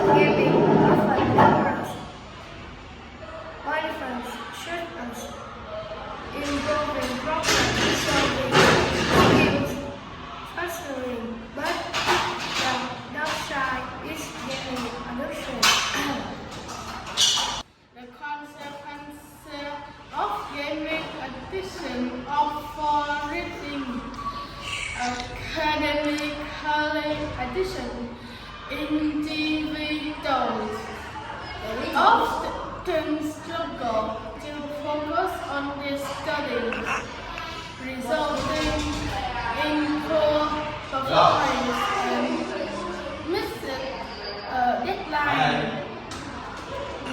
Gaming often lowers mindfulness treatments, improving problem-solving skills, especially, but the downside is gaming addiction. The consequences of gaming addiction are far-reaching. Academic addiction, individuals often struggle to focus on their studies, resulting in poor performance and missed deadlines.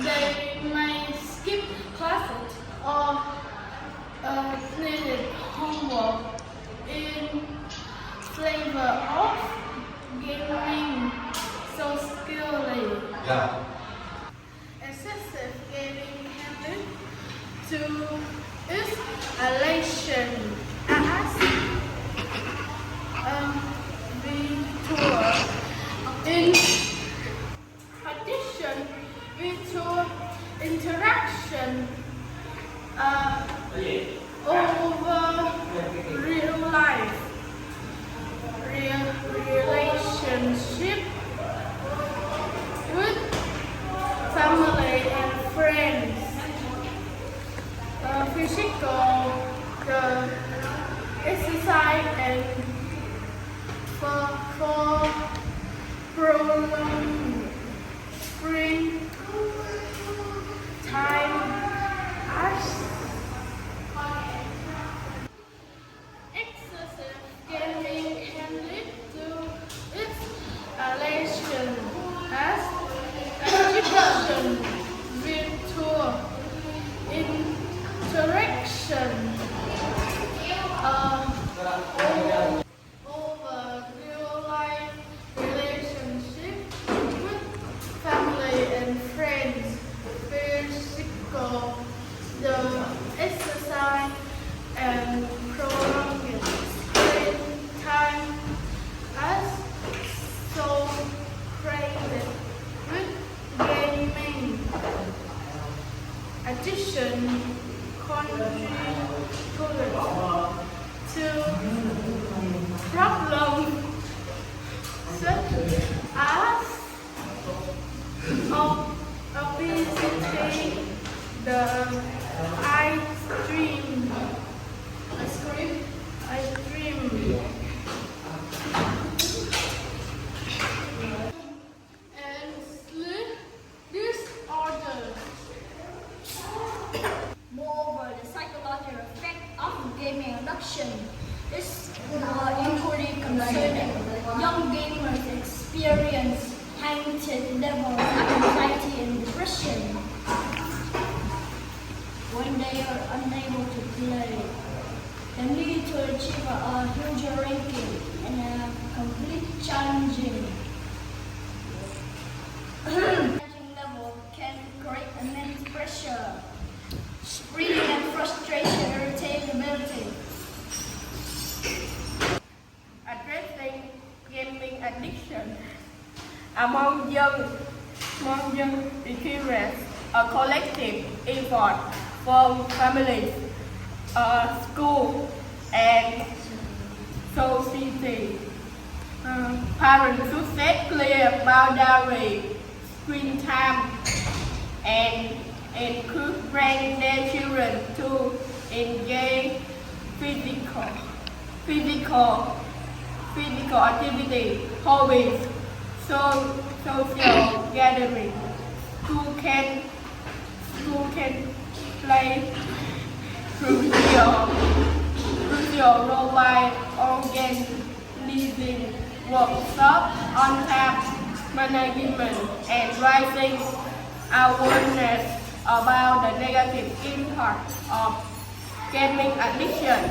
They may skip classes or needed homework in favor of gaming socially. Excessive gaming habit to isolation as virtual in addition virtual interaction over real life relationship with family and friends, physical exercise and for prolonged screen time as excessive gaming can lead to isolation as addiction, virtual interaction over real life relationship with family and friends, physical exercise and prolonged screen time as so craved with gaming addiction contributes to problems such as obesity, the ice cream, and sleep disorders. Moreover, the psychological effect of gaming addiction is equally concerning. Young gamers experience heightened levels of anxiety and depression when they are unable to play. They need to achieve a huge ranking and a complete challenging level can create immense pressure, reading and frustration, irritability. Addressing gaming addiction among young requires a collective effort from families, school, and society. Parents should set clear boundaries, screen time, and encourage their children to engage physical activity, hobbies, social gathering. School can play crucial role by organizing workshops on time management and raising awareness about the negative impact of gaming addiction.